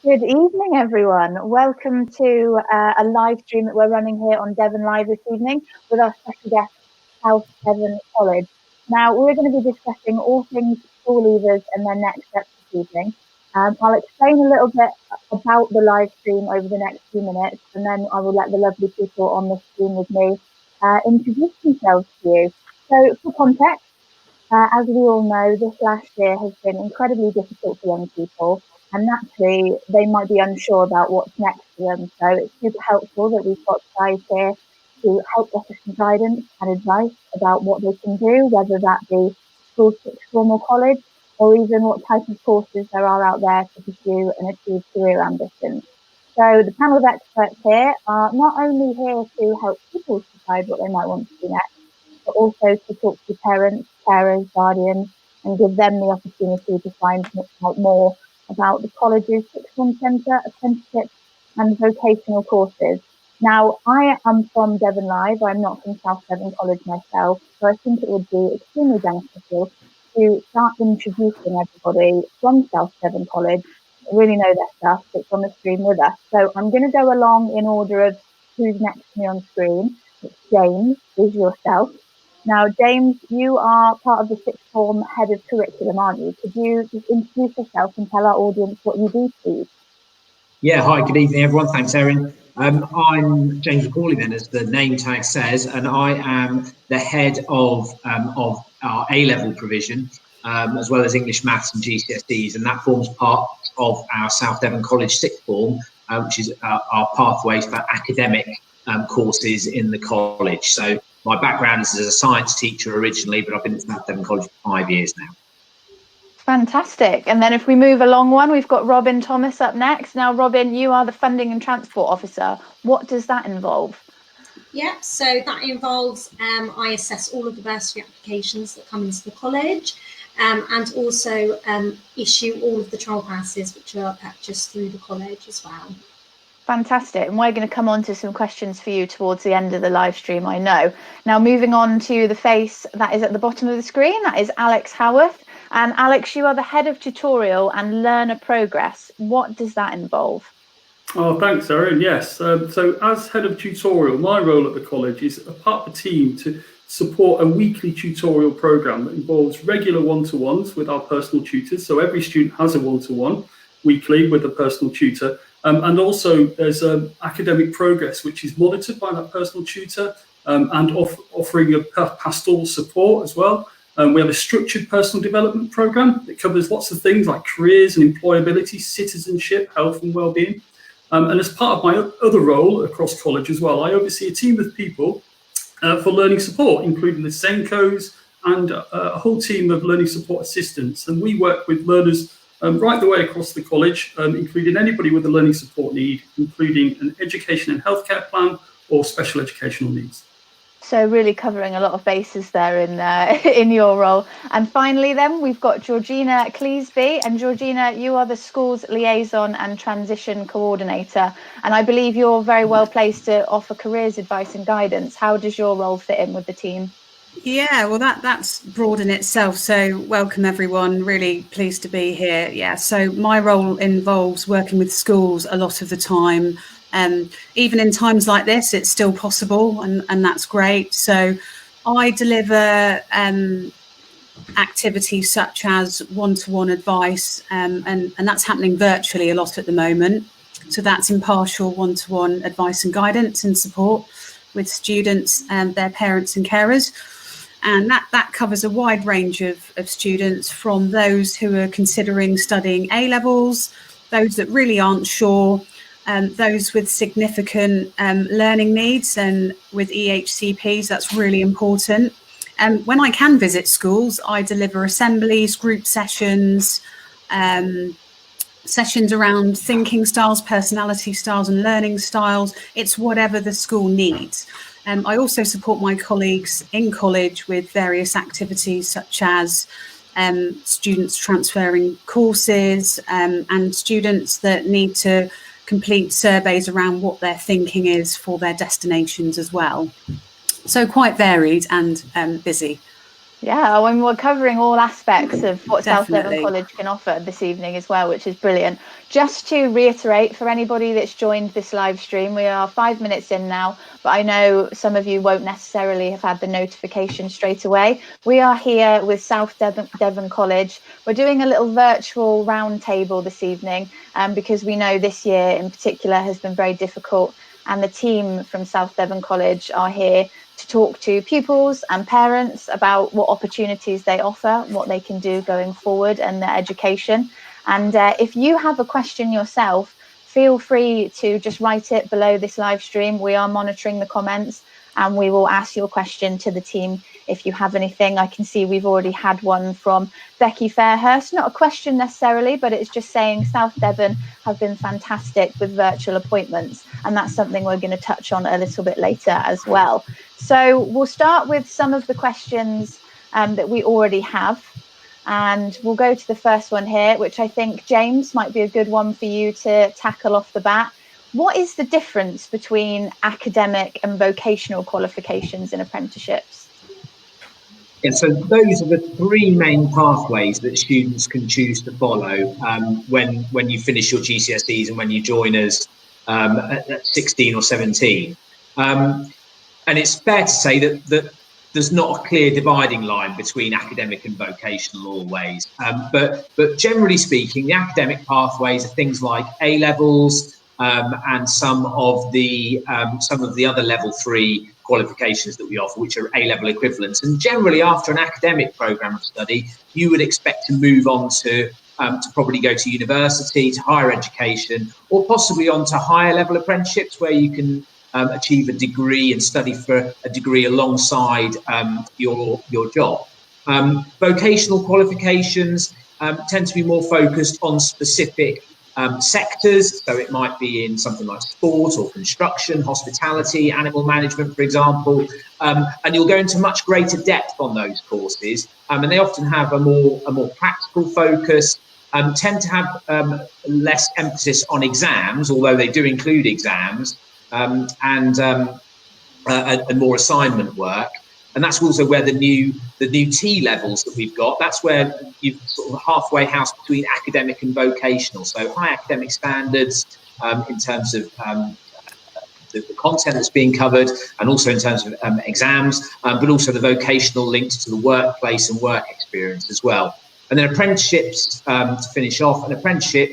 Good evening, everyone. Welcome to a live stream that we're running here on Devon Live this evening with our special guest, South Devon College. Now, we're going to be discussing all things school leavers and their next steps this evening. I'll explain a little bit about the live stream over the next few minutes, and then I will let the lovely people on the stream with me introduce themselves to you. So, for context, as we all know, this last year has been incredibly difficult for young people, and naturally, they might be unsure about what's next for them. So it's super helpful that we've got guys here to help offer some guidance and advice about what they can do, whether that be school, sixth form or college, or even what type of courses there are out there to pursue and achieve career ambitions. So the panel of experts here are not only here to help people decide what they might want to do next, but also to talk to parents, carers, guardians, and give them the opportunity to find out more about the college's sixth form centre, apprenticeships, and vocational courses. Now, I am from Devon Live. I'm not from South Devon College myself, so I think it would be extremely beneficial to start introducing everybody from South Devon College that really know their stuff that's on the screen with us. So I'm going to go along in order of who's next to me on screen. It's James, is yourself. Now, James, you are part of the sixth form head of curriculum, aren't you? Could you just introduce yourself and tell our audience what you do, please? Yeah, hi, good evening, everyone. Thanks, Erin. I'm James McCauley, then, as the name tag says, and I am the head of our A-level provision, as well as English, Maths and GCSEs, and that forms part of our South Devon College sixth form, which is our pathways for academic courses in the college. So my background is as a science teacher originally, but I've been at South Devon College for 5 years now. Fantastic. And then if we move along one, we've got Robin Thomas up next. Now, Robin, you are the Funding and Transport Officer. What does that involve? Yeah, so that involves I assess all of the bursary applications that come into the college and also issue all of the trial passes which are purchased through the college as well. Fantastic. And we're going to come on to some questions for you towards the end of the live stream, I know. Now, moving on to the face that is at the bottom of the screen, that is Alex Howarth. And Alex, you are the head of tutorial and learner progress. What does that involve? Oh, thanks, Erin. Yes. So as head of tutorial, my role at the college is a part of the team to support a weekly tutorial programme that involves regular one-to-ones with our personal tutors. So every student has a one-to-one weekly with a personal tutor. And also there's academic progress, which is monitored by that personal tutor and offering a pastoral support as well. We have a structured personal development programme that covers lots of things like careers and employability, citizenship, health and wellbeing. And as part of my other role across college as well, I oversee a team of people for learning support, including the Senkos and a whole team of learning support assistants. And we work with learners right the way across the college, including anybody with a learning support need, including an education and healthcare plan or special educational needs. So really covering a lot of bases there in your role. And finally, then we've got Georgina Cleesby. And Georgina, you are the school's liaison and transition coordinator. And I believe you're very well placed to offer careers advice and guidance. How does your role fit in with the team? Yeah, well, that's broad in itself. So welcome, everyone. Really pleased to be here. Yeah, so my role involves working with schools a lot of the time. Even in times like this, it's still possible, and that's great. So I deliver activities such as one-to-one advice, and that's happening virtually a lot at the moment. So that's impartial one-to-one advice and guidance and support with students and their parents and carers. And that covers a wide range of students, from those who are considering studying A-levels, those that really aren't sure, those with significant learning needs, and with EHCPs, that's really important. When I can visit schools, I deliver assemblies, group sessions, sessions around thinking styles, personality styles and learning styles. It's whatever the school needs. I also support my colleagues in college with various activities such as students transferring courses and students that need to complete surveys around what their thinking is for their destinations as well. So quite varied and busy. Yeah, I mean, we're covering all aspects of what South Devon Definitely. College can offer this evening as well, which is brilliant. Just to reiterate for anybody that's joined this live stream, we are 5 minutes in now, but I know some of you won't necessarily have had the notification straight away. We are here with South Devon College. We're doing a little virtual roundtable this evening because we know this year in particular has been very difficult, and the team from South Devon College are here to talk to pupils and parents about what opportunities they offer, what they can do going forward and their education. And if you have a question yourself, feel free to just write it below this live stream. We are monitoring the comments and we will ask your question to the team if you have anything. I can see we've already had one from Becky Fairhurst, not a question necessarily, but it's just saying South Devon have been fantastic with virtual appointments, and that's something we're going to touch on a little bit later as well. So we'll start with some of the questions that we already have, and we'll go to the first one here, which I think, James, might be a good one for you to tackle off the bat. What is the difference between academic and vocational qualifications in apprenticeships? Yeah, so those are the three main pathways that students can choose to follow when you finish your GCSEs and when you join us at 16 or 17. And it's fair to say that there's not a clear dividing line between academic and vocational always. But generally speaking, the academic pathways are things like A levels and some of the other level 3 qualifications that we offer, which are A-level equivalents. And generally, after an academic programme of study, you would expect to move on to probably go to university, to higher education, or possibly on to higher level apprenticeships where you can achieve a degree and study for a degree alongside your job. Vocational qualifications tend to be more focused on specific sectors, so it might be in something like sport or construction, hospitality, animal management, for example, and you'll go into much greater depth on those courses, and they often have a more practical focus, tend to have less emphasis on exams, although they do include exams, and more assignment work. And that's also where the new T levels that we've got, that's where you've sort of a halfway house between academic and vocational. So high academic standards in terms of the content that's being covered, and also in terms of exams, but also the vocational links to the workplace and work experience as well. And then apprenticeships, to finish off, an apprenticeship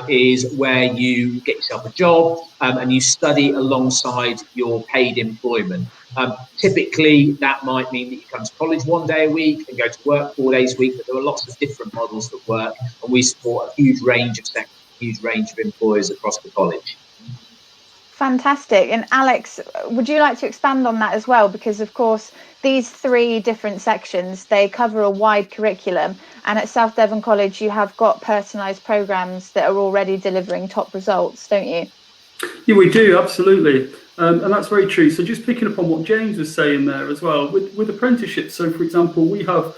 is where you get yourself a job and you study alongside your paid employment. Typically, that might mean that you come to college 1 day a week and go to work 4 days a week, but there are lots of different models that work, and we support a huge range of sectors, a huge range of employers across the college. Fantastic. And Alex, would you like to expand on that as well? Because, of course, these three different sections, they cover a wide curriculum. And at South Devon College, you have got personalised programmes that are already delivering top results, don't you? Yeah, we do, absolutely. And that's very true. So just picking up on what James was saying there as well, with apprenticeships. So, for example, we have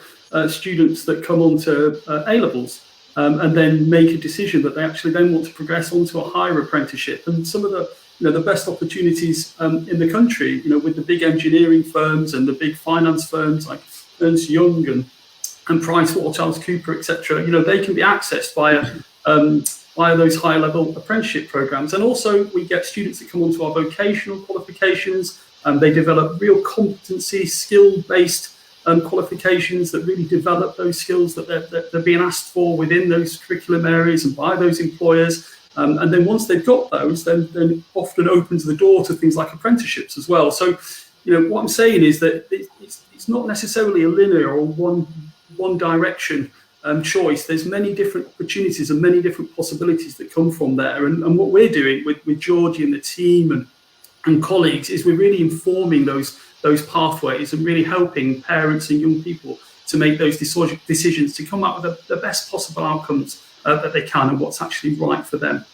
students that come on to A-levels and then make a decision that they actually then want to progress onto a higher apprenticeship. And some of the best opportunities in the country, with the big engineering firms and the big finance firms like Ernst Young and PricewaterhouseCoopers, etc. They can be accessed via those high level apprenticeship programs. And also we get students that come onto our vocational qualifications, and they develop real competency, skill based qualifications that really develop those skills that they're being asked for within those curriculum areas and by those employers. And then once they've got those, then often opens the door to things like apprenticeships as well. So, what I'm saying is that it's not necessarily a linear or one direction choice. There's many different opportunities and many different possibilities that come from there. And what we're doing with Georgie and the team and colleagues is we're really informing those pathways and really helping parents and young people to make those decisions to come up with the best possible outcomes that they can and what's actually right for them.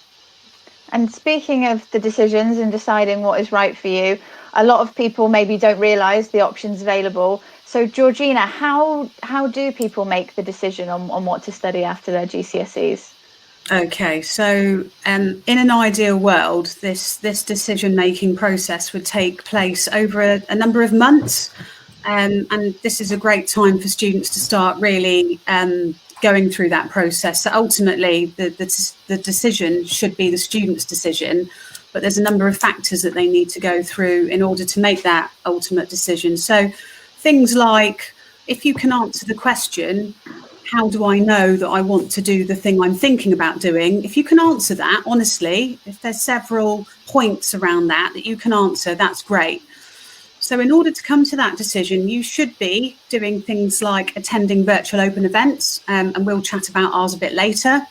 And speaking of the decisions and deciding what is right for you, a lot of people maybe don't realise the options available. So Georgina, how do people make the decision on what to study after their GCSEs? Okay, so in an ideal world, this decision-making process would take place over a number of months. And this is a great time for students to start really going through that process. So ultimately, the decision should be the student's decision, but there's a number of factors that they need to go through in order to make that ultimate decision. So things like, if you can answer the question, how do I know that I want to do the thing I'm thinking about doing? If you can answer that, honestly, if there's several points around that you can answer, that's great. So in order to come to that decision, you should be doing things like attending virtual open events, and we'll chat about ours a bit later.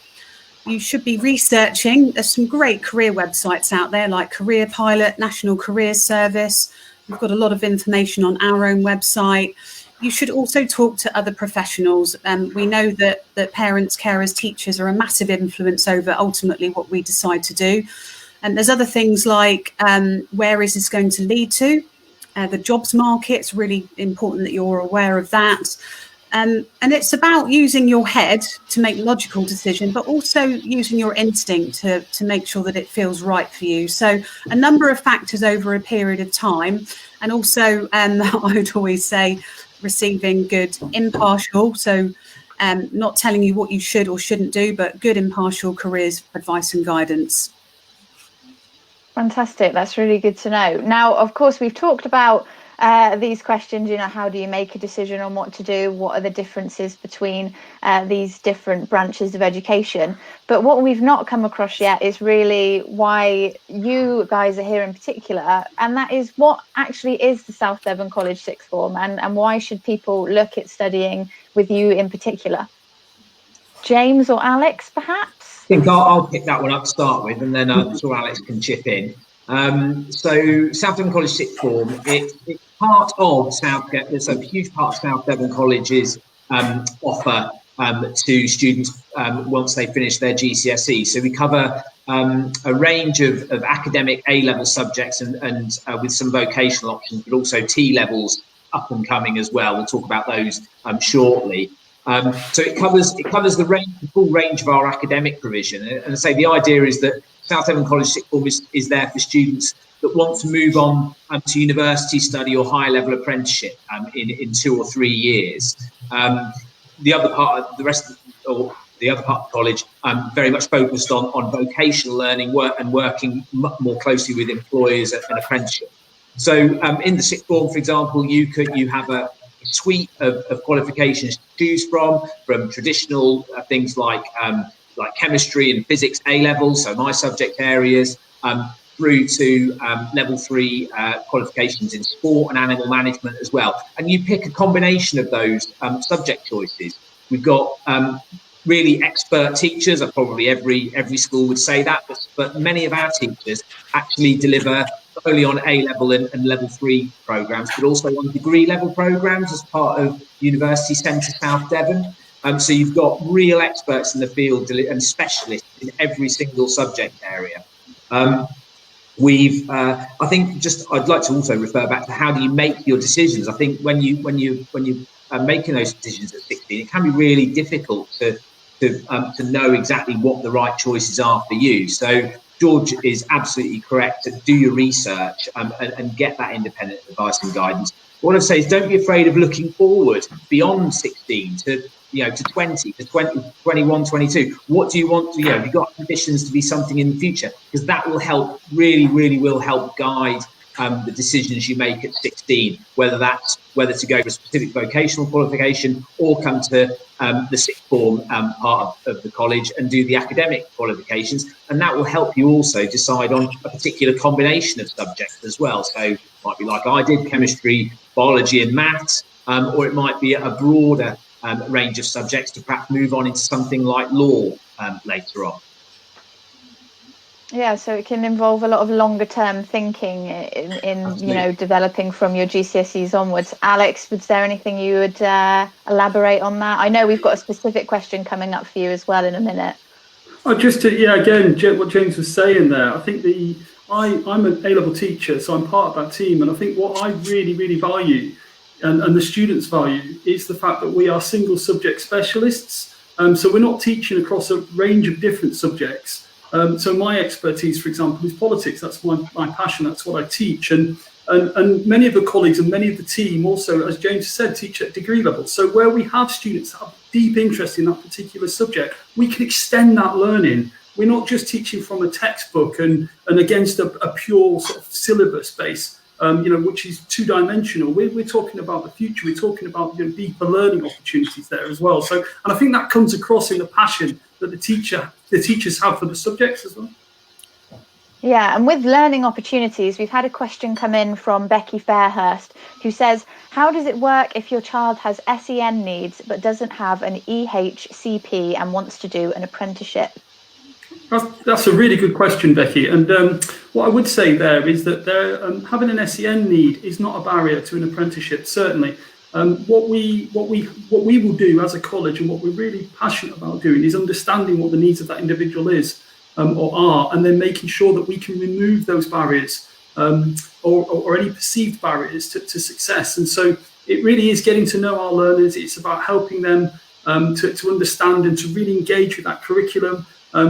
You should be researching. There's some great career websites out there like Career Pilot, National Careers Service. We've got a lot of information on our own website. You should also talk to other professionals. We know that parents, carers, teachers are a massive influence over ultimately what we decide to do. And there's other things like where is this going to lead to? The jobs market's really important that you're aware of that. And it's about using your head to make logical decisions, but also using your instinct to make sure that it feels right for you. So a number of factors over a period of time. And also, I would always say, receiving good impartial, so not telling you what you should or shouldn't do, but good impartial careers advice and guidance. Fantastic. That's really good to know. Now, of course, we've talked about these questions, how do you make a decision on what to do? What are the differences between these different branches of education? But what we've not come across yet is really why you guys are here in particular. And that is, what actually is the South Devon College Sixth Form, and why should people look at studying with you in particular? James or Alex, perhaps? I think I'll pick that one up to start with, and then I'm sure Alex can chip in. So South Devon College Sixth Form, it's part of Southgate. So a huge part of South Devon College's offer to students once they finish their GCSEs. So we cover a range of academic A-level subjects and with some vocational options, but also T-levels up and coming as well. We'll talk about those shortly. So it covers the full range of our academic provision. And I say the idea is that South Devon College Sixth Form is there for students that want to move on to university study or higher level apprenticeship in 2 or 3 years. The other part of the college very much focused on vocational learning and working more closely with employers and apprenticeship. So in the Sixth Form, for example, you have a suite of qualifications to choose from traditional things like chemistry and physics A levels, so my subject areas, through to level 3 qualifications in sport and animal management as well. And you pick a combination of those subject choices. We've got really expert teachers. Probably every school would say that, but many of our teachers actually deliver not only on A-level and level 3 programs, but also on degree level programs as part of University Centre South Devon. So you've got real experts in the field and specialists in every single subject area. I think I'd like to also refer back to how do you make your decisions. I think when you are making those decisions at 16, it can be really difficult to know exactly what the right choices are for you. So George is absolutely correct to do your research and get that independent advice and guidance. What I'd say is don't be afraid of looking forward beyond 16 to 20, to 21, 22. What do you want to, have you got ambitions to be something in the future? Because that will help, really will help guide the decisions you make at 16, whether to go for a specific vocational qualification or come to the Sixth Form part of the college and do the academic qualifications. And that will help you also decide on a particular combination of subjects as well. So it might be like I did, chemistry, biology and maths, or it might be a broader range of subjects to perhaps move on into something like law later on. Yeah, so it can involve a lot of longer term thinking in developing from your GCSEs onwards. Alex, was there anything you would elaborate on that? I know we've got a specific question coming up for you as well in a minute. Again, what James was saying there, I think I'm an A-level teacher, so I'm part of that team, and I think what I really value and the students value is the fact that we are single subject specialists. So we're not teaching across a range of different subjects. So my expertise, for example, is politics. That's my passion. That's what I teach. And And many of the colleagues and many of the team also, as James said, teach at degree level. So where we have students that have deep interest in that particular subject, we can extend that learning. We're not just teaching from a textbook and against a pure sort of syllabus base, which is two-dimensional. We're talking about the future. We're talking about deeper learning opportunities there as well. So, and I think that comes across in the passion that the teachers have for the subjects as well. Yeah, and with learning opportunities, we've had a question come in from Becky Fairhurst, who says, how does it work if your child has SEN needs but doesn't have an EHCP and wants to do an apprenticeship? That's a really good question, Becky. And what I would say there is that having an SEN need is not a barrier to an apprenticeship, certainly. What we will do as a college, and what we're really passionate about doing, is understanding what the needs of that individual is. Or are, and then making sure that we can remove those barriers or any perceived barriers to success. And so it really is getting to know our learners. It's about helping them to understand and to really engage with that curriculum,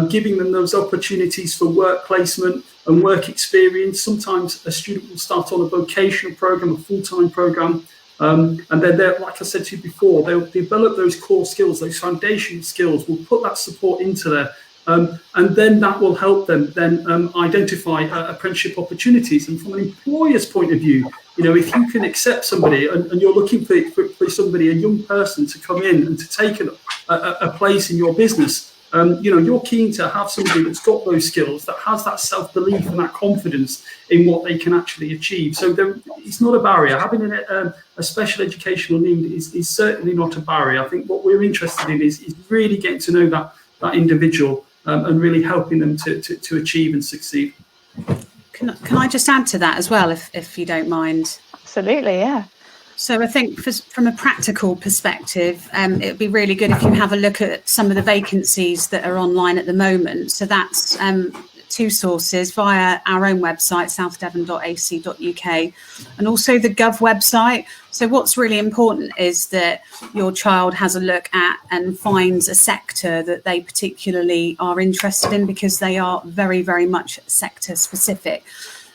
giving them those opportunities for work placement and work experience. Sometimes a student will start on a vocational program, a full-time program, and then like I said to you before, they'll develop those core skills, those foundation skills. We'll put that support into there. And then that will help them then identify apprenticeship opportunities. And from an employer's point of view, if you can accept somebody and you're looking for somebody, a young person, to come in and to take a place in your business, you're keen to have somebody that's got those skills, that has that self-belief and that confidence in what they can actually achieve. So it's not a barrier. Having a special educational need is certainly not a barrier. I think what we're interested in is really getting to know that individual and really helping them to achieve and succeed. Can I just add to that as well, if you don't mind? Absolutely, yeah. So I think from a practical perspective, it would be really good if you have a look at some of the vacancies that are online at the moment. So that's two sources via our own website, southdevon.ac.uk, and also the Gov website. So what's really important is that your child has a look at and finds a sector that they particularly are interested in, because they are very, very much sector specific.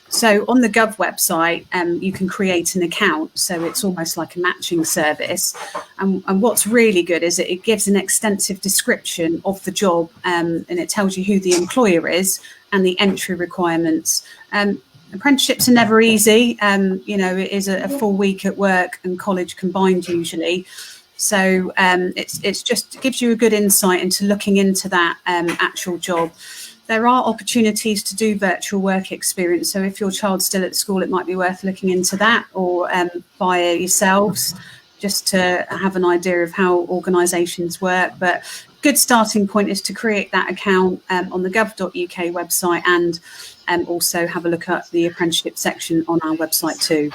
So on the Gov website, you can create an account. So it's almost like a matching service. And what's really good is it gives an extensive description of the job, and it tells you who the employer is and the entry requirements. Apprenticeships are never easy. It is a full week at work and college combined usually. So it's just gives you a good insight into looking into that actual job. There are opportunities to do virtual work experience. So if your child's still at school, it might be worth looking into that, or via yourselves, just to have an idea of how organisations work. But good starting point is to create that account on the gov.uk website, and also have a look at the apprenticeship section on our website too.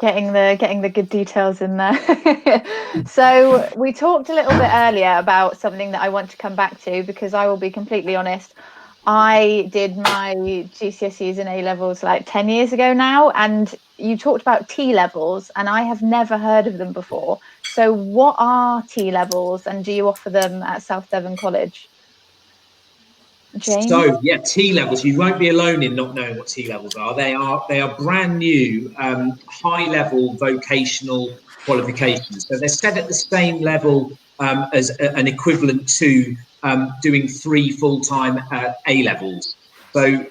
Getting the good details in there. So we talked a little bit earlier about something that I want to come back to, because I will be completely honest, I did my GCSEs and A-levels like 10 years ago now, and you talked about T-levels, and I have never heard of them before. So what are T-levels, and do you offer them at South Devon College? James? So yeah, T-levels. You won't be alone in not knowing what T-levels are. They are brand new, high-level vocational qualifications. So they're set at the same level as an equivalent to doing 3 full-time A-levels. So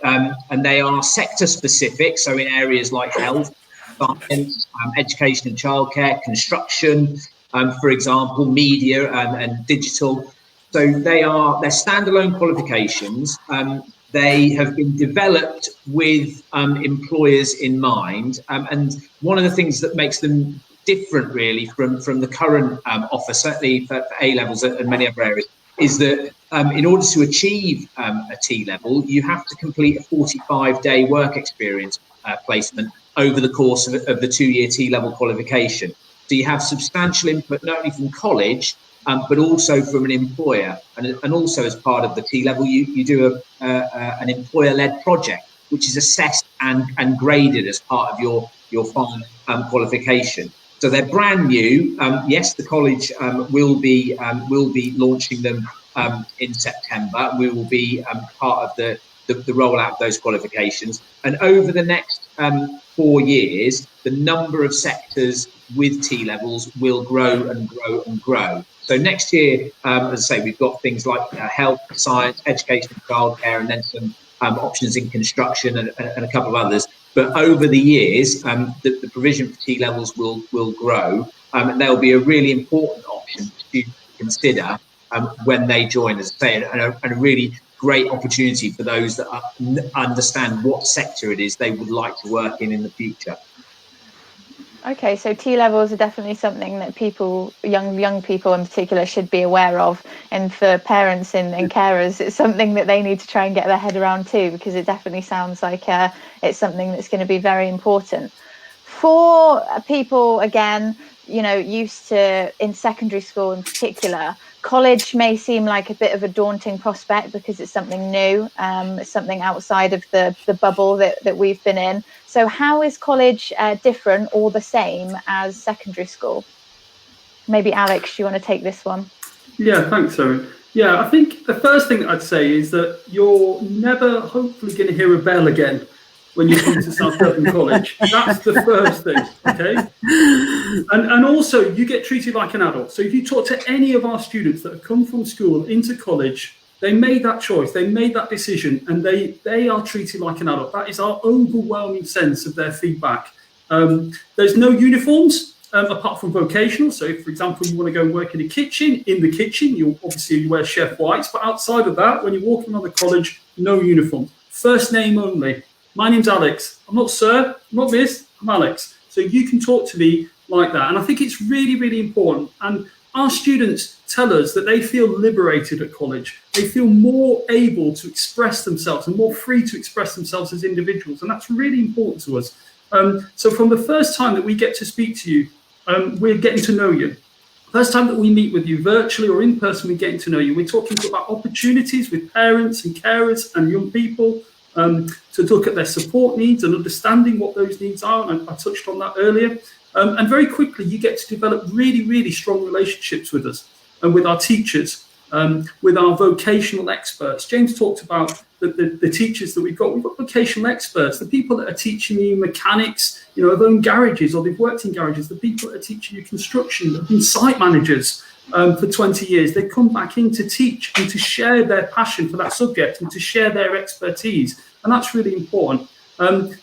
and they are sector-specific. So in areas like health, science, education and childcare, construction, for example, media and digital. So they're standalone qualifications. They have been developed with employers in mind. And one of the things that makes them different really from the current offer, certainly for A-levels and many other areas, is that in order to achieve a T-level, you have to complete a 45-day work experience placement over the course of the 2-year T-level qualification. So you have substantial input not only from college, but also from an employer, and also as part of the T-level, you do an employer-led project, which is assessed and graded as part of your final qualification. So they're brand new. Yes, the college will be launching them in September. We will be part of the rollout of those qualifications, and over the next 4 years, the number of sectors with T levels will grow and grow and grow. So next year, as I say, we've got things like health, science, education, childcare, and then some options in construction and a couple of others. But over the years, the provision for T levels will grow, and they'll be a really important option to consider when they join, as I say, and a really great opportunity for those that understand what sector it is they would like to work in the future. Okay, so T levels are definitely something that people, young people in particular, should be aware of, and for parents and carers, it's something that they need to try and get their head around too, because it definitely sounds like it's something that's going to be very important for people. Again, you know, used to in secondary school in particular, college may seem like a bit of a daunting prospect because it's something new, it's something outside of the bubble that we've been in. So how is college different or the same as secondary school? Maybe Alex, do you want to take this one? Yeah, thanks, Erin. Yeah, I think the first thing I'd say is that you're never hopefully going to hear a bell again when you come to South Devon College. That's the first thing, okay? And also, you get treated like an adult. So if you talk to any of our students that have come from school into college, they made that choice, they made that decision, and they are treated like an adult. That is our overwhelming sense of their feedback. There's no uniforms apart from vocational. So if, for example, you want to go and work in the kitchen, you obviously wear chef whites, but outside of that, when you're walking around the college, no uniform. First name only. My name's Alex. I'm not sir, I'm not miss, I'm Alex. So you can talk to me like that. And I think it's really, really important. And our students tell us that they feel liberated at college. They feel more able to express themselves and more free to express themselves as individuals. And that's really important to us. So from the first time that we get to speak to you, we're getting to know you. First time that we meet with you virtually or in person, we're getting to know you. We're talking about opportunities with parents and carers and young people to look at their support needs and understanding what those needs are. And I touched on that earlier. And very quickly, you get to develop really, really strong relationships with us and with our teachers, with our vocational experts. James talked about the teachers that we've got. We've got vocational experts, the people that are teaching you mechanics, you know, have owned garages or they've worked in garages, the people that are teaching you construction, that have been site managers for 20 years. They come back in to teach and to share their passion for that subject and to share their expertise. And that's really important.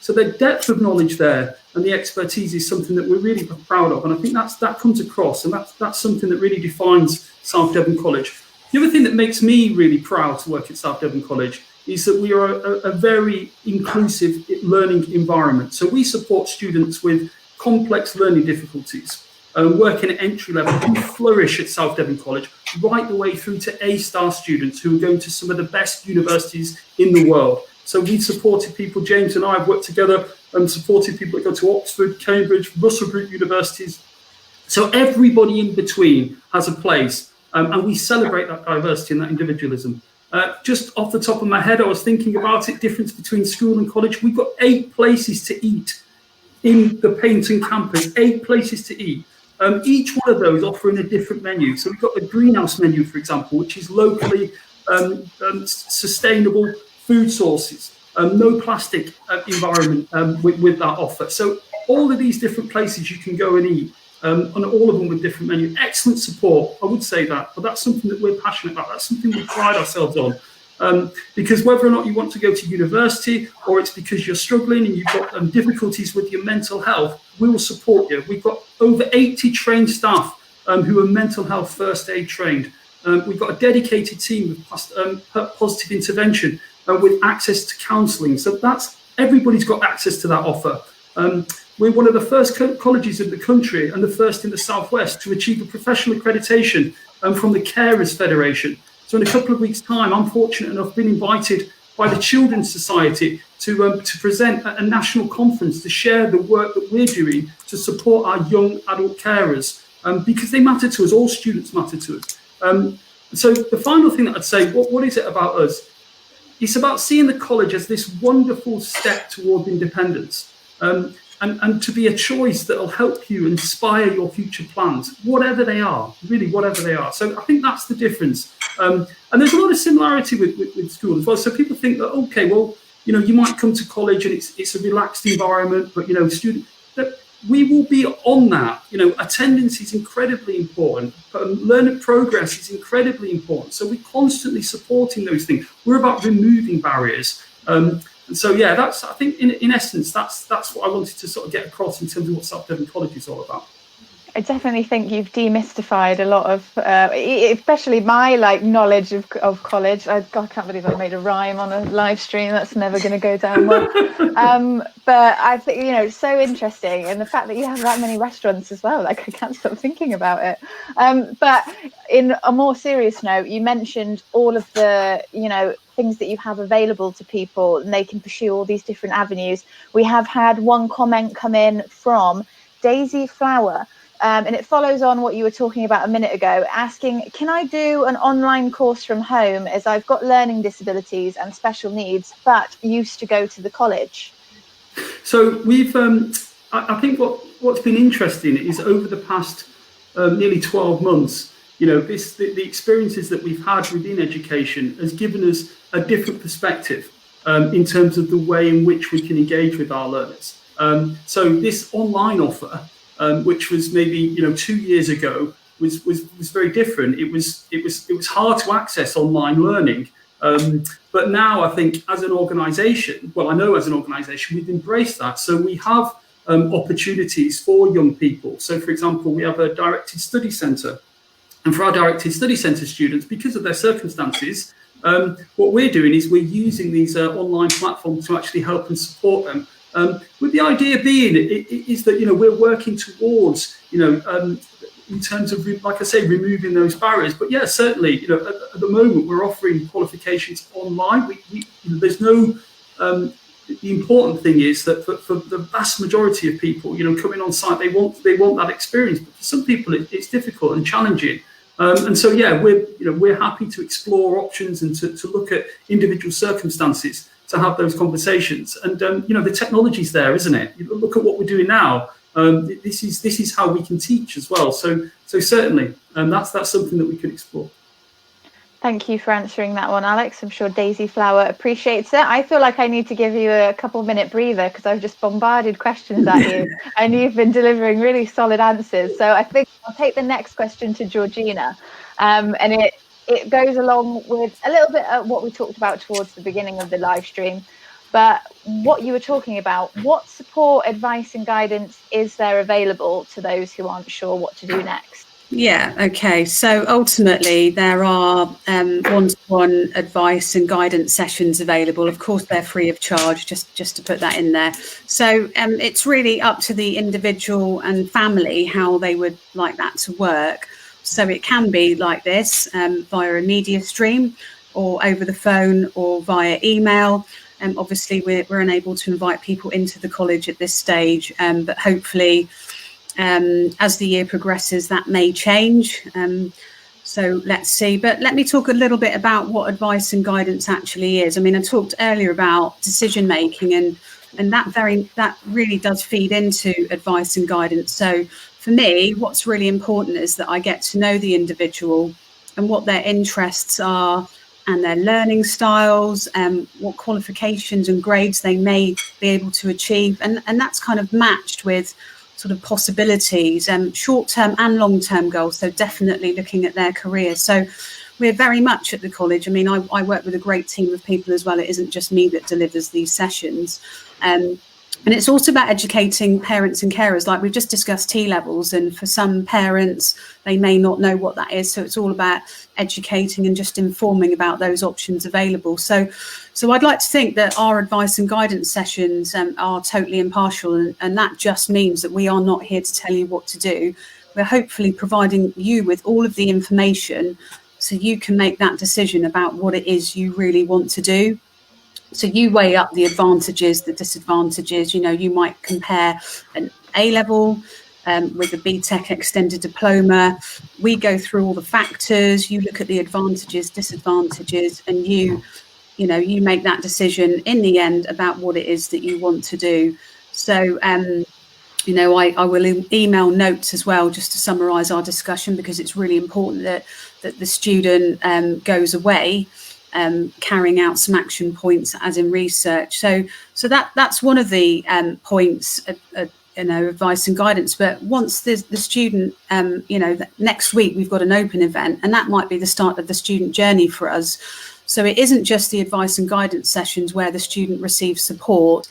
So the depth of knowledge there and the expertise is something that we're really proud of. And I think that comes across, and that's something that really defines South Devon College. The other thing that makes me really proud to work at South Devon College is that we are a very inclusive learning environment. So we support students with complex learning difficulties, working at entry level, who flourish at South Devon College, right the way through to A-star students who are going to some of the best universities in the world. So we've supported people, James and I have worked together and supported people that go to Oxford, Cambridge, Russell Group universities. So everybody in between has a place, and we celebrate that diversity and that individualism. Just off the top of my head, I was thinking about it, difference between school and college. We've got 8 places to eat in the Paignton campus, 8 places to eat. Each one of those offering a different menu. So we've got the greenhouse menu, for example, which is locally sustainable food sources, no plastic environment with that offer. So all of these different places you can go and eat, and all of them with different menus. Excellent support, I would say that, but that's something that we're passionate about. That's something we pride ourselves on. Because whether or not you want to go to university or it's because you're struggling and you've got difficulties with your mental health, we will support you. We've got over 80 trained staff who are mental health first aid trained. We've got a dedicated team with positive intervention with access to counselling. So that's everybody's got access to that offer. We're one of the first colleges in the country and the first in the Southwest to achieve a professional accreditation from the Carers Federation. So in a couple of weeks' time, I'm fortunate enough been invited by the Children's Society to present at a national conference to share the work that we're doing to support our young adult carers, because they matter to us, all students matter to us. So the final thing that I'd say, what is it about us? It's about seeing the college as this wonderful step toward independence, and to be a choice that will help you inspire your future plans, whatever they are, really whatever they are. So I think that's the difference. And there's a lot of similarity with school as well. So people think that, okay, well, you know, you might come to college and it's a relaxed environment, but, you know, we will be on that. You know, attendance is incredibly important. Learner progress is incredibly important. So we're constantly supporting those things. We're about removing barriers. And so, yeah, that's, I think, in essence, that's what I wanted to sort of get across in terms of what South Devon College is all about. I definitely think you've demystified a lot of, especially my knowledge of college. I can't believe I made a rhyme on a live stream. That's never going to go down well. But I think, you know, it's so interesting, and the fact that you have that many restaurants as well. Like, I can't stop thinking about it. But in a more serious note, you mentioned all of the, you know, things that you have available to people, and they can pursue all these different avenues. We have had one comment come in from Daisy Flower. And it follows on what you were talking about a minute ago, asking, can I do an online course from home as I've got learning disabilities and special needs, but used to go to the college? So we've, I think what's been interesting is over the past nearly 12 months, you know, the experiences that we've had within education has given us a different perspective in terms of the way in which we can engage with our learners. So this online offer, which was maybe, you know, 2 years ago, was very different. It was hard to access online learning, but now I think as an organisation, well, I know as an organisation we've embraced that. So we have opportunities for young people. So, for example, we have a directed study centre, and for our directed study centre students, because of their circumstances, what we're doing is we're using these online platforms to actually help and support them. With the idea being is that, you know, we're working towards, you know, in terms of, like I say, removing those barriers. But yeah, certainly, you know, at the moment we're offering qualifications online. There's no. The important thing is that for the vast majority of people, you know, coming on site, they want that experience. But for some people, it's difficult and challenging. And so, yeah, we're happy to explore options and to look at individual circumstances to have those conversations. And you know, the technology's there, isn't it? You look at what we're doing now. This is how we can teach as well. So certainly, that's something that we could explore. Thank you for answering that one, Alex. I'm sure Daisy Flower appreciates it. I feel like I need to give you a couple-minute breather because I've just bombarded questions at you, and you've been delivering really solid answers. So I think I'll take the next question to Georgina, and it goes along with a little bit of what we talked about towards the beginning of the live stream. But what you were talking about, what support, advice and guidance is there available to those who aren't sure what to do next? Yeah, okay. So ultimately, there are one-to-one advice and guidance sessions available. Of course, they're free of charge, just to put that in there. So it's really up to the individual and family how they would like that to work. So it can be like this, via a media stream or over the phone or via email. Obviously, we're unable to invite people into the college at this stage, but hopefully, as the year progresses, that may change. So let's see. But let me talk a little bit about what advice and guidance actually is. I mean, I talked earlier about decision making, and that really does feed into advice and guidance. So for me, what's really important is that I get to know the individual and what their interests are and their learning styles, and what qualifications and grades they may be able to achieve. And that's kind of matched with sort of possibilities, short-term and long-term goals. So definitely looking at their career. So we're very much at the college. I mean, I work with a great team of people as well. It isn't just me that delivers these sessions. And it's also about educating parents and carers. Like we've just discussed T-levels, and for some parents, they may not know what that is. So it's all about educating and just informing about those options available. So I'd like to think that our advice and guidance sessions are totally impartial, and that just means that we are not here to tell you what to do. We're hopefully providing you with all of the information so you can make that decision about what it is you really want to do. So you weigh up the advantages, the disadvantages. You know, you might compare an A-level with a BTEC extended diploma. We go through all the factors. You look at the advantages, disadvantages, and you make that decision in the end about what it is that you want to do. So, I will email notes as well, just to summarise our discussion, because it's really important that the student goes away carrying out some action points as in research. So that's one of the points, advice and guidance. But once the student, next week we've got an open event, and that might be the start of the student journey for us. So it isn't just the advice and guidance sessions where the student receives support.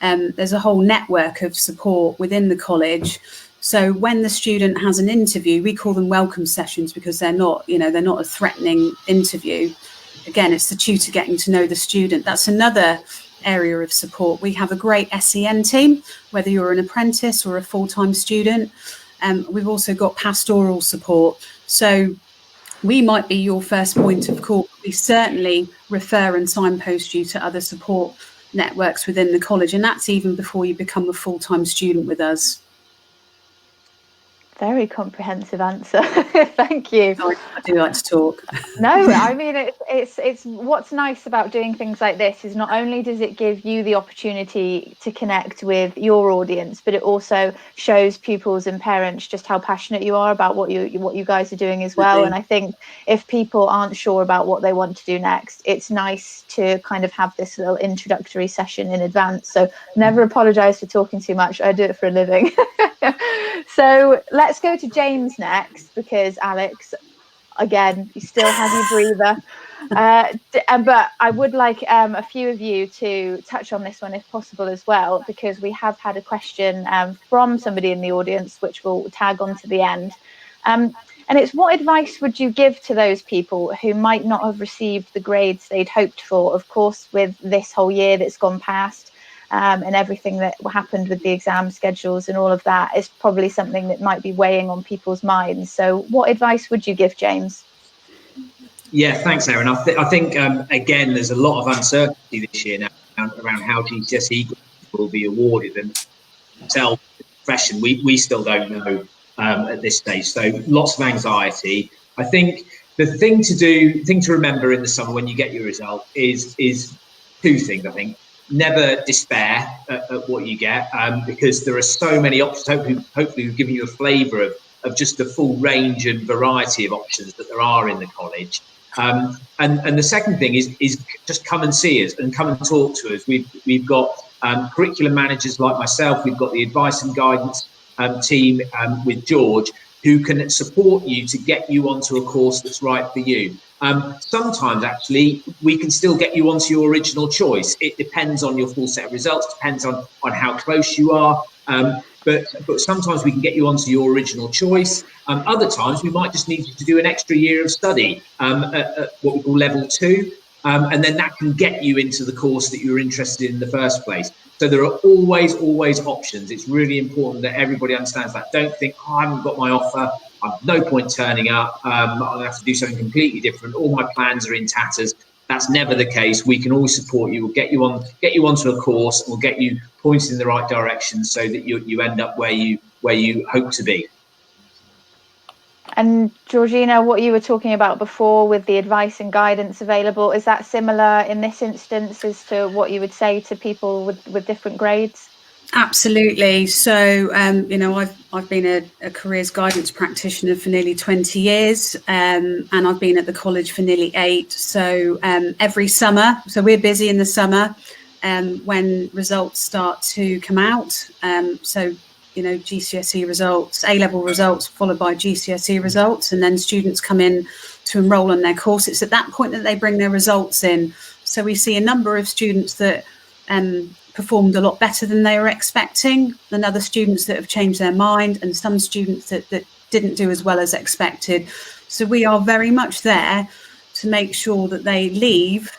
There's a whole network of support within the college. So when the student has an interview, we call them welcome sessions, because they're not a threatening interview. Again, it's the tutor getting to know the student. That's another area of support. We have a great SEN team, whether you're an apprentice or a full-time student. We've also got pastoral support. So we might be your first point of call. We certainly refer and signpost you to other support networks within the college, and that's even before you become a full-time student with us. Very comprehensive answer. Thank you. I do like to talk. No, I mean, it's what's nice about doing things like this is not only does it give you the opportunity to connect with your audience, but it also shows pupils and parents just how passionate you are about what you guys are doing as well. And I think if people aren't sure about what they want to do next, it's nice to kind of have this little introductory session in advance. So never apologize for talking too much. I do it for a living. So let's go to James next, because Alex, again, you still have your breather. But I would like a few of you to touch on this one if possible as well, because we have had a question from somebody in the audience, which we'll tag on to the end. And it's, what advice would you give to those people who might not have received the grades they'd hoped for? Of course, with this whole year that's gone past, and everything that happened with the exam schedules and all of that is probably something that might be weighing on people's minds. So what advice would you give, James? Yeah, thanks, Erin. I think, again, there's a lot of uncertainty this year now around how GCSE will be awarded, and tell the profession we still don't know at this stage. So lots of anxiety. I think the thing to remember in the summer when you get your result is two things. I think never despair at what you get, because there are so many options. Hopefully we've given you a flavour of just the full range and variety of options that there are in the college. And the second thing is just come and see us and come and talk to us. We've got curriculum managers like myself. We've got the advice and guidance team with George, who can support you to get you onto a course that's right for you. Sometimes, actually, we can still get you onto your original choice. It depends on your full set of results, depends on how close you are. But sometimes we can get you onto your original choice. Other times we might just need you to do an extra year of study at what we call level 2. And then that can get you into the course that you're interested in the first place. So there are always options. It's really important that everybody understands that. Don't think, I haven't got my offer, I've no point turning up, I'm going to have to do something completely different, all my plans are in tatters. That's never the case. We can always support you. We'll get you onto a course, and we'll get you pointed in the right direction so that you end up where you hope to be. And Georgina, what you were talking about before with the advice and guidance available, is that similar in this instance as to what you would say to people with different grades? Absolutely. So, I've been a careers guidance practitioner for nearly 20 years, and I've been at the college for nearly 8. So every summer, so we're busy in the summer when results start to come out. So, GCSE results, A-level results, followed by GCSE results, and then students come in to enrol on their course. It's at that point that they bring their results in. So we see a number of students that performed a lot better than they were expecting, and other students that have changed their mind, and some students that didn't do as well as expected. So we are very much there to make sure that they leave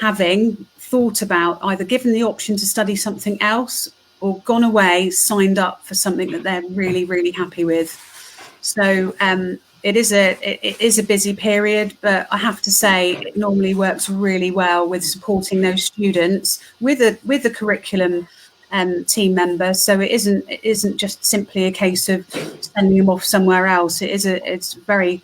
having thought about, either given the option to study something else or gone away, signed up for something that they're really, really happy with. So it is a busy period, but I have to say it normally works really well with supporting those students with a curriculum team member. So it isn't just simply a case of sending them off somewhere else. It's very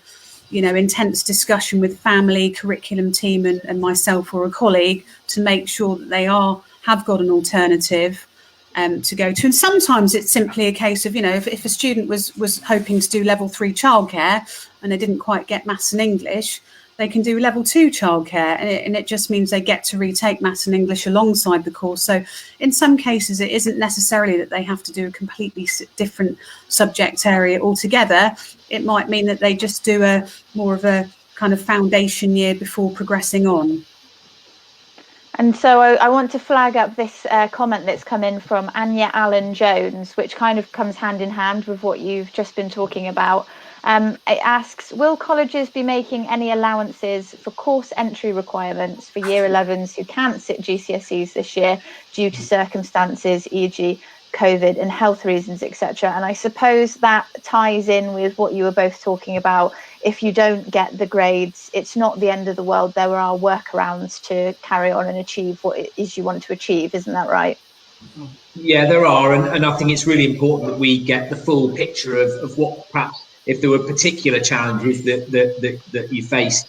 intense discussion with family, curriculum team, and myself or a colleague to make sure that they have got an alternative to go to. And sometimes it's simply a case of, if a student was hoping to do level 3 childcare and they didn't quite get maths and English, they can do level 2 childcare, and it just means they get to retake maths and English alongside the course. So in some cases, it isn't necessarily that they have to do a completely different subject area altogether. It might mean that they just do a more of a kind of foundation year before progressing on. And so I want to flag up this comment that's come in from Anya Allen Jones, which kind of comes hand in hand with what you've just been talking about. It asks, will colleges be making any allowances for course entry requirements for year 11s who can't sit GCSEs this year due to circumstances, e.g. COVID and health reasons, etc.? And I suppose that ties in with what you were both talking about. If you don't get the grades, it's not the end of the world. There are workarounds to carry on and achieve what it is you want to achieve. Isn't that right? Yeah, there are. And I think it's really important that we get the full picture of what perhaps if there were particular challenges that you faced,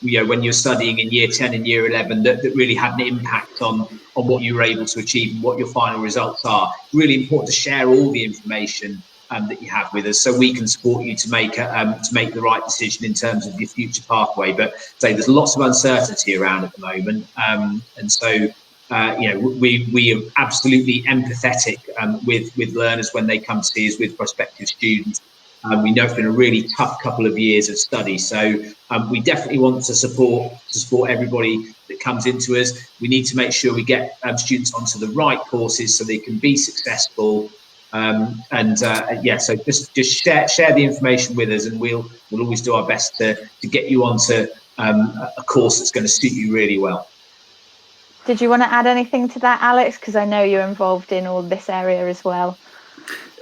when you're studying in year 10 and year 11 that really had an impact on what you were able to achieve and what your final results are. Really important to share all the information that you have with us, so we can support you to make the right decision in terms of your future pathway. But there's lots of uncertainty around at the moment, and so. We are absolutely empathetic with learners when they come to see us, with prospective students. We know it's been a really tough couple of years of study, so we definitely want to support everybody that comes into us. We need to make sure we get students onto the right courses so they can be successful. So just share the information with us, and we'll always do our best to get you onto a course that's going to suit you really well. Did you want to add anything to that, Alex? Because I know you're involved in all this area as well.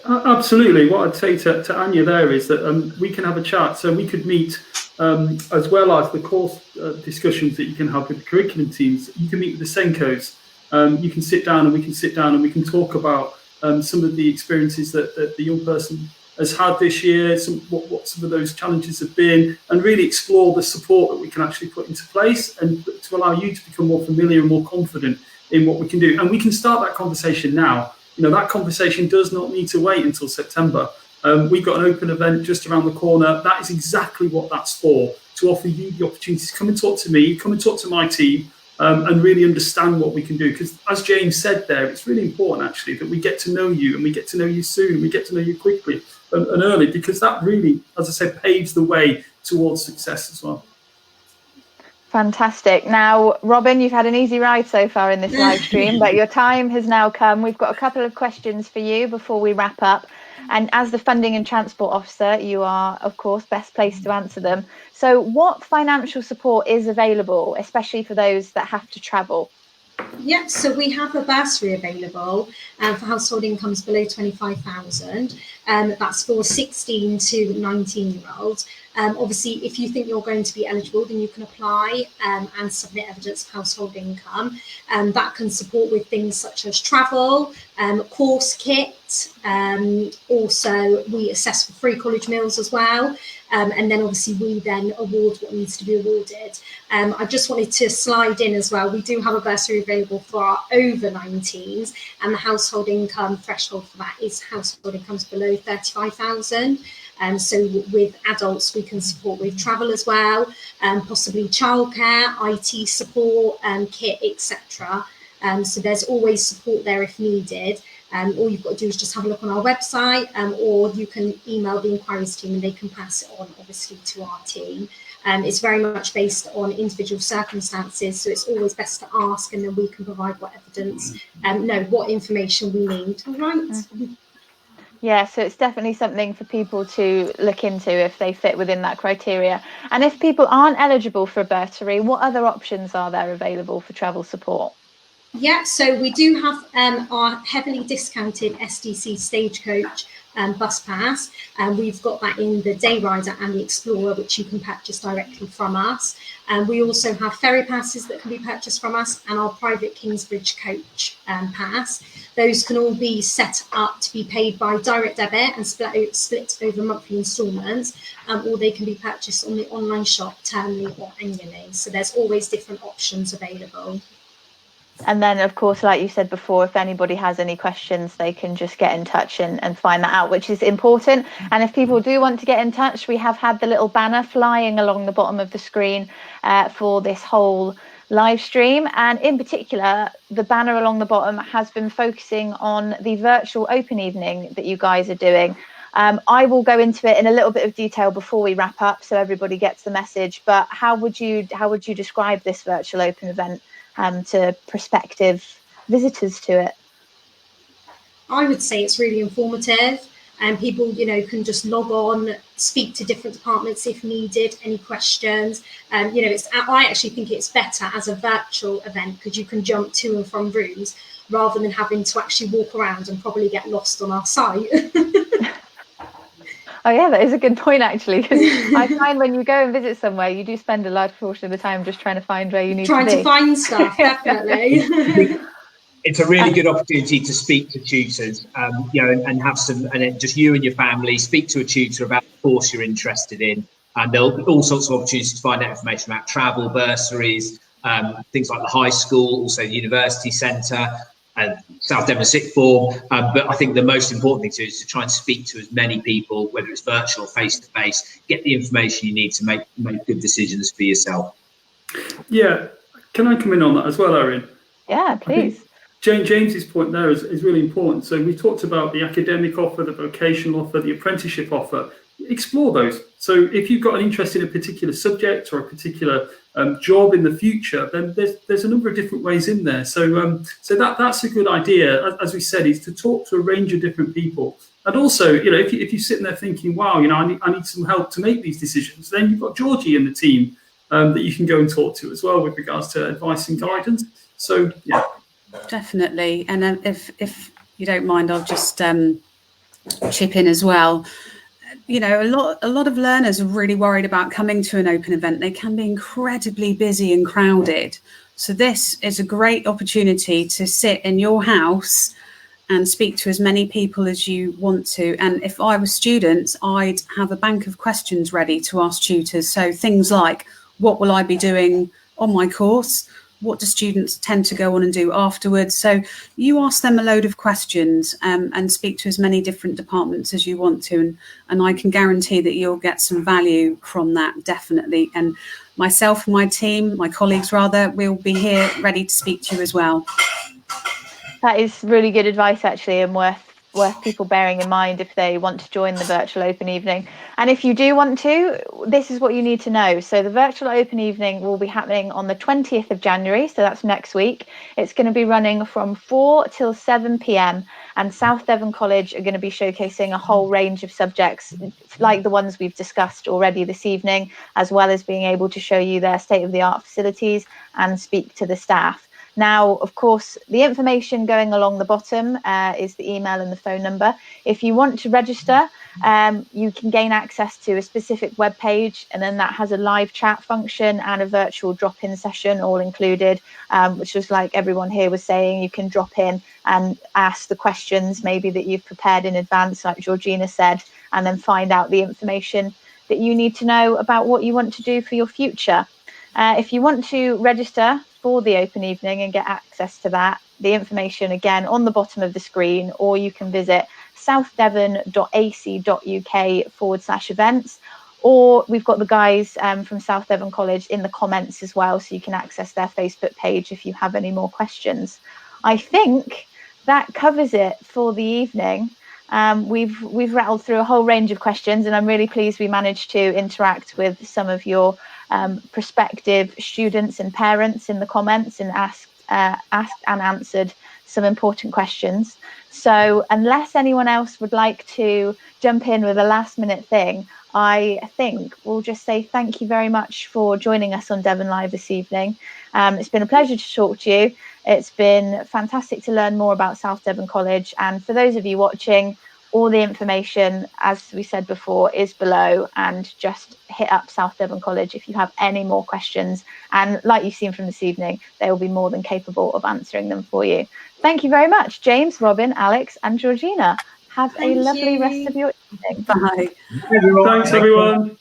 Absolutely. What I'd say to Anya there is that we can have a chat. So we could meet, as well as the course discussions that you can have with the curriculum teams. You can meet with the Senkos. You can sit down and we can talk about some of the experiences that the young person has had this year, what some of those challenges have been, and really explore the support that we can actually put into place and to allow you to become more familiar and more confident in what we can do. And we can start that conversation now. That conversation does not need to wait until September. We've got an open event just around the corner. That is exactly what that's for, to offer you the opportunity to come and talk to me, come and talk to my team, and really understand what we can do. Because as James said there, it's really important actually that we get to know you, and we get to know you soon, we get to know you quickly and early, because that really, as I said, paves the way towards success as well. Fantastic. Now, Robin, you've had an easy ride so far in this live stream, but your time has now come. We've got a couple of questions for you before we wrap up. And as the Funding and Transport Officer, you are, of course, best placed to answer them. So what financial support is available, especially for those that have to travel? Yeah, so we have a bursary available for household incomes below 25,000. That's for 16 to 19-year-olds. Obviously, if you think you're going to be eligible, then you can apply and submit evidence of household income. That can support with things such as travel, course kit. Also, we assess for free college meals as well. And then obviously we then award what needs to be awarded. I just wanted to slide in as well. We do have a bursary available for our over 19s, and the household income threshold for that is household incomes below 35,000. So with adults, we can support with travel as well, possibly childcare, IT support, kit, etc. So there's always support there if needed. All you've got to do is just have a look on our website, or you can email the inquiries team and they can pass it on, obviously, to our team. It's very much based on individual circumstances, so it's always best to ask, and then we can provide what evidence, what information we need. All right. Mm-hmm. Yeah, so it's definitely something for people to look into if they fit within that criteria. And if people aren't eligible for a bursary, what other options are there available for travel support? Yeah, so we do have our heavily discounted SDC Stagecoach bus pass, and we've got that in the Day Rider and the Explorer, which you can purchase directly from us. And we also have ferry passes that can be purchased from us, and our private Kingsbridge coach pass. Those can all be set up to be paid by direct debit and split over monthly instalments, or they can be purchased on the online shop termly or annually. So there's always different options available. And then, of course, like you said before, if anybody has any questions, they can just get in touch and find that out, which is important. And if people do want to get in touch, we have had the little banner flying along the bottom of the screen for this whole live stream. And in particular, the banner along the bottom has been focusing on the virtual open evening that you guys are doing. I will go into it in a little bit of detail before we wrap up, so everybody gets the message. But how would you describe this virtual open event to prospective visitors to it? I would say it's really informative, and people, can just log on, speak to different departments if needed, any questions. I actually think it's better as a virtual event because you can jump to and from rooms rather than having to actually walk around and probably get lost on our site. Oh yeah, that is a good point actually, because I find when you go and visit somewhere, you do spend a large portion of the time just trying to find where you need to be. Trying to find stuff, definitely. It's a really good opportunity to speak to tutors, and have some, and then just you and your family speak to a tutor about the course you're interested in, and there'll be all sorts of opportunities to find out information about travel, bursaries, things like the high school, also the university centre, and South Devon Sixth Form. But I think the most important thing to do is to try and speak to as many people, whether it's virtual or face to face, get the information you need to make good decisions for yourself. Yeah, can I come in on that as well, Erin? Yeah, please. James's point there is really important. So we talked about the academic offer, the vocational offer, the apprenticeship offer. Explore those. So if you've got an interest in a particular subject or a particular job in the future, then there's a number of different ways in there. So that's a good idea. As we said, is to talk to a range of different people. And also, if you're sitting there thinking, wow, I need some help to make these decisions, then you've got Georgie and the team that you can go and talk to as well with regards to advice and guidance. So yeah. Definitely. And if you don't mind, I'll just chip in as well. A lot of learners are really worried about coming to an open event. They can be incredibly busy and crowded. So this is a great opportunity to sit in your house and speak to as many people as you want to. And if I was students, I'd have a bank of questions ready to ask tutors. So things like, what will I be doing on my course? What do students tend to go on and do afterwards? So you ask them a load of questions and speak to as many different departments as you want to. And I can guarantee that you'll get some value from that, definitely. And myself and my team, my colleagues rather, will be here ready to speak to you as well. That is really good advice actually, and worth people bearing in mind if they want to join the virtual open evening. And if you do want to, this is what you need to know. So the virtual open evening will be happening on the 20th of January, so that's next week. It's going to be running from 4 till 7 p.m. and South Devon College are going to be showcasing a whole range of subjects like the ones we've discussed already this evening, as well as being able to show you their state-of-the-art facilities and speak to the staff. Now, of course, the information going along the bottom is the email and the phone number. If you want to register, you can gain access to a specific web page, and then that has a live chat function and a virtual drop-in session all included, which is like everyone here was saying, you can drop in and ask the questions maybe that you've prepared in advance, like Georgina said, and then find out the information that you need to know about what you want to do for your future. If you want to register for the open evening and get access to that, the information again on the bottom of the screen, or you can visit southdevon.ac.uk/events, or we've got the guys from South Devon College in the comments as well, so you can access their Facebook page if you have any more questions. I think that covers it for the evening. We've rattled through a whole range of questions, and I'm really pleased we managed to interact with some of your prospective students and parents in the comments and asked and answered some important questions. So unless anyone else would like to jump in with a last minute thing, I think we'll just say thank you very much for joining us on Devon Live this evening. It's been a pleasure to talk to you. It's been fantastic to learn more about South Devon College. And for those of you watching, all the information, as we said before, is below, and just hit up South Devon College if you have any more questions. And like you've seen from this evening, they will be more than capable of answering them for you. Thank you very much, James, Robin, Alex, and Georgina. Have a lovely rest of your evening. Bye. Thanks, everyone.